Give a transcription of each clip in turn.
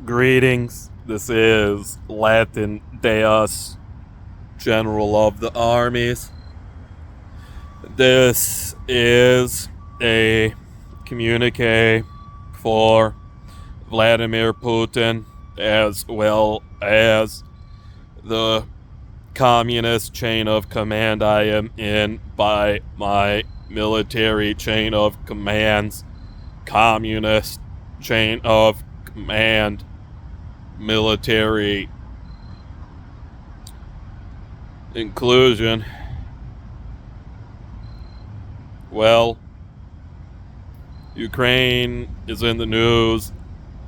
Greetings. This is Latin Deus, General of the Armies. This is a communique for Vladimir Putin as well as the communist chain of command I am in by my military chain of commands. Communist chain of command. Military inclusion. Well, Ukraine is in the news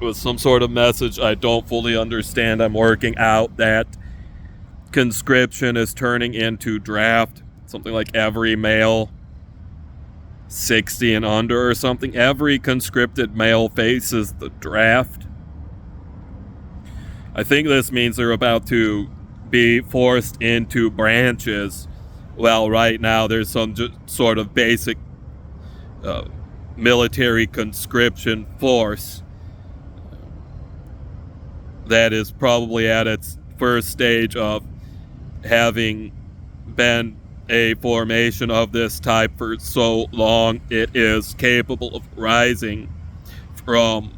with some sort of message I don't fully understand. I'm working out that conscription is turning into draft. Something like every male 60 and under or something. Every conscripted male faces the draft. I think this means they're about to be forced into branches. Well, right now there's some sort of basic military conscription force that is probably at its first stage of having been a formation of this type for so long. It is capable of rising from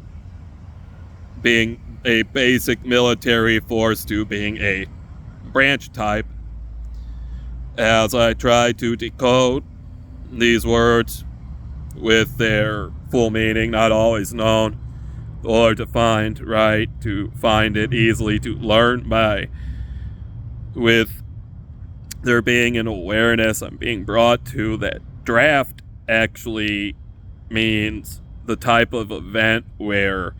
being a basic military force to being a branch type. As I try to decode these words with their full meaning, not always known or defined right, to find it easily to learn by, with there being an awareness I'm being brought to that draft actually means the type of event where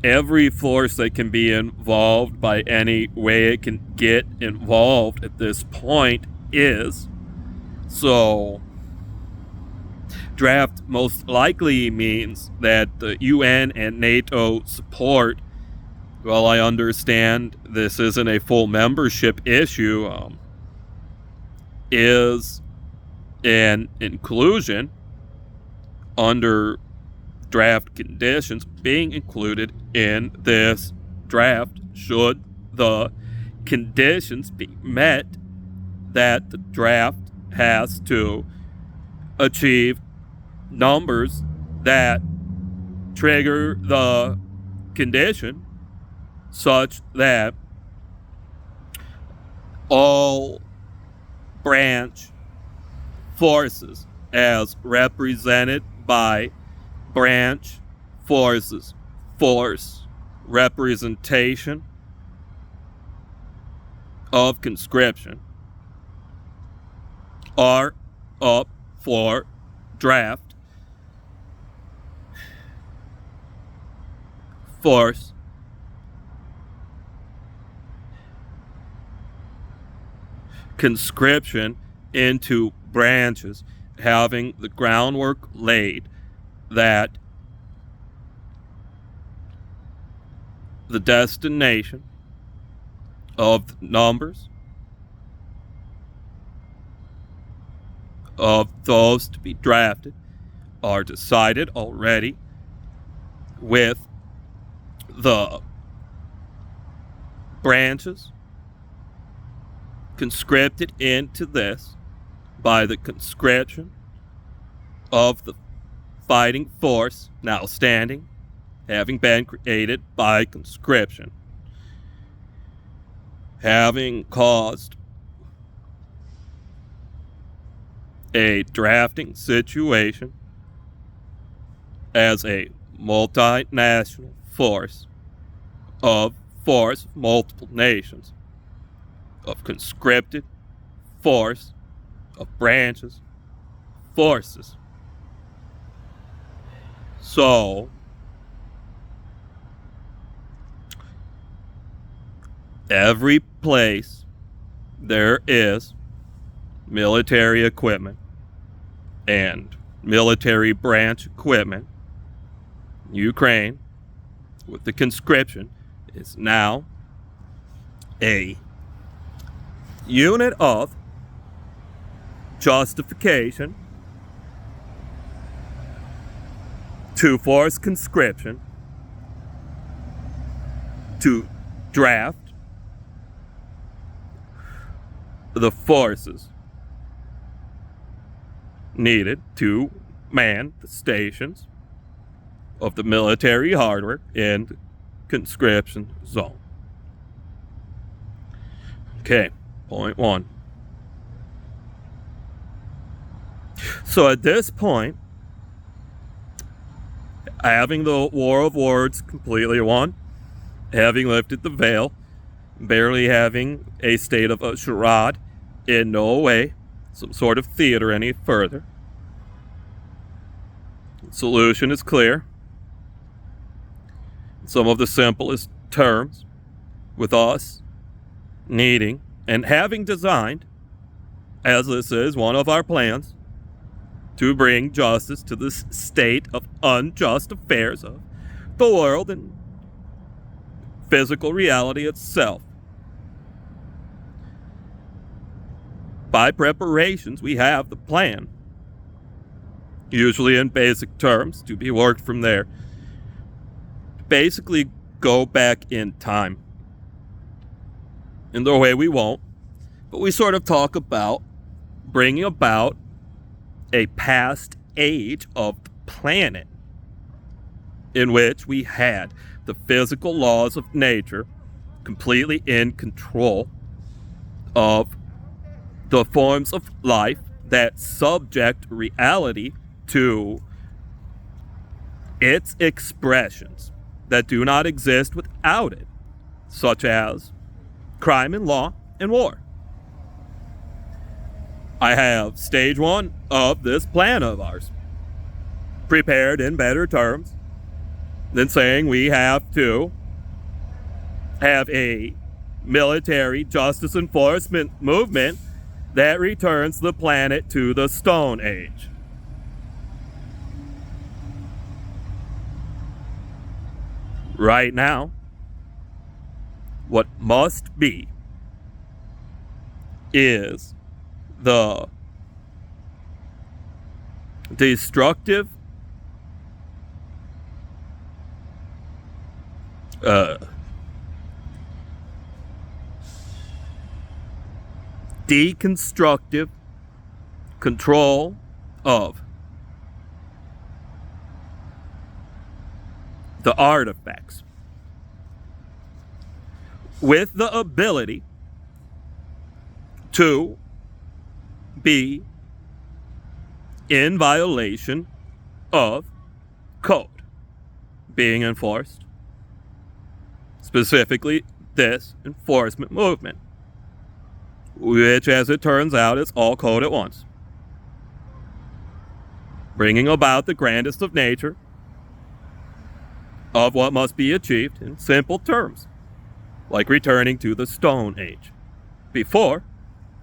every force that can be involved by any way it can get involved at this point is. So, draft most likely means that the UN and NATO support, well, I understand this isn't a full membership issue, is an inclusion under draft conditions being included in this draft should the conditions be met that the draft has to achieve numbers that trigger the condition such that all branch forces as represented by branch forces, force representation of conscription are up for draft. Force conscription into branches, having the groundwork laid that the destination of the numbers of those to be drafted are decided already with the branches conscripted into this by the conscription of the fighting force now standing, having been created by conscription, having caused a drafting situation as a multinational force of multiple nations, of conscripted force, of branches, forces. So, every place there is military equipment and military branch equipment, Ukraine, with the conscription, is now a unit of justification to force conscription to draft the forces needed to man the stations of the military hardware in the conscription zone. Okay, point one. So at this point, having the War of Words completely won, having lifted the veil, barely having a state of a charade, in no way some sort of theater any further. The solution is clear. Some of the simplest terms, with us needing and having designed, as this is one of our plans, to bring justice to this state of unjust affairs of the world and physical reality itself. By preparations, we have the plan, usually in basic terms, to be worked from there. Basically, go back in time. In the way we won't, but we sort of talk about bringing about a past age of the planet in which we had the physical laws of nature completely in control of the forms of life that subject reality to its expressions that do not exist without it, such as crime and law and war. I have stage one of this plan of ours prepared in better terms than saying we have to have a military justice enforcement movement that returns the planet to the Stone Age. Right now, what must be is the destructive deconstructive control of the artifacts with the ability to be in violation of code being enforced, specifically this enforcement movement, which, as it turns out, is all code at once, bringing about the grandest of nature of what must be achieved in simple terms, like returning to the Stone Age, before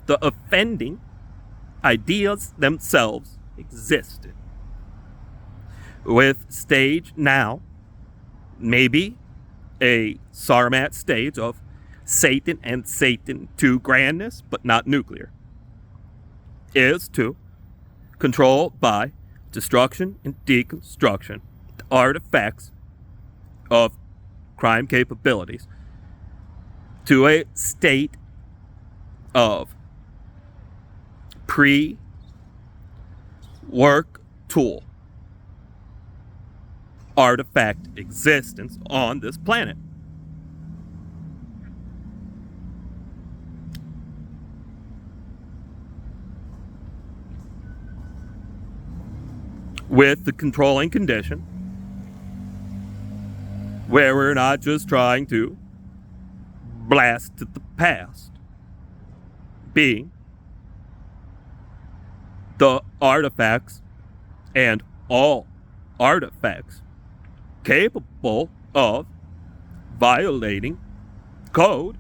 the offending ideas themselves existed. With stage now, maybe a Sarmat stage of Satan and Satan 2 grandness, but not nuclear, is to control by destruction and deconstruction the artifacts of crime capabilities to a state of pre-work tool artifact existence on this planet. With the controlling condition where we're not just trying to blast at the past, being the artifacts and all artifacts capable of violating code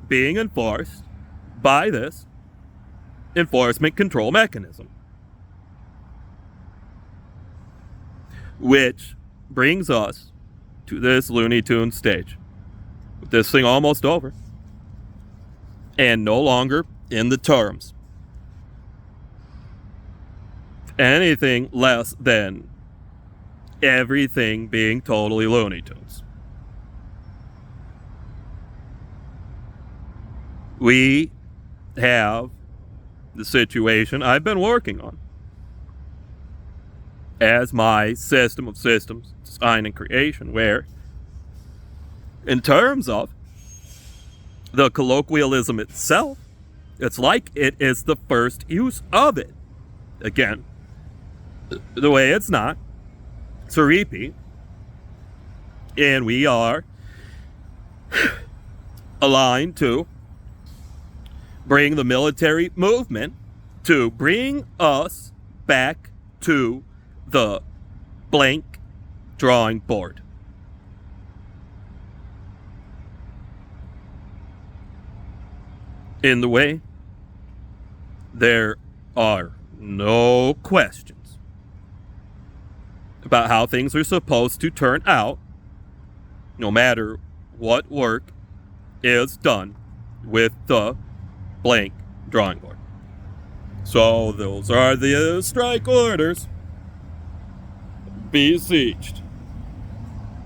being enforced by this enforcement control mechanism. Which brings us to this Looney Tunes stage. With this thing almost over, and no longer in the terms anything less than everything being totally Looney Tunes. we have the situation I've been working on as my system of systems design and creation, where in terms of the colloquialism itself, it's like it is the first use of it. Again, the way it's not. So repeat. And we are aligned to bring the military movement to bring us back to the blank drawing board. In the way, there are no questions about how things are supposed to turn out, no matter what work is done with the blank drawing board. So those are the strike orders. Besieged.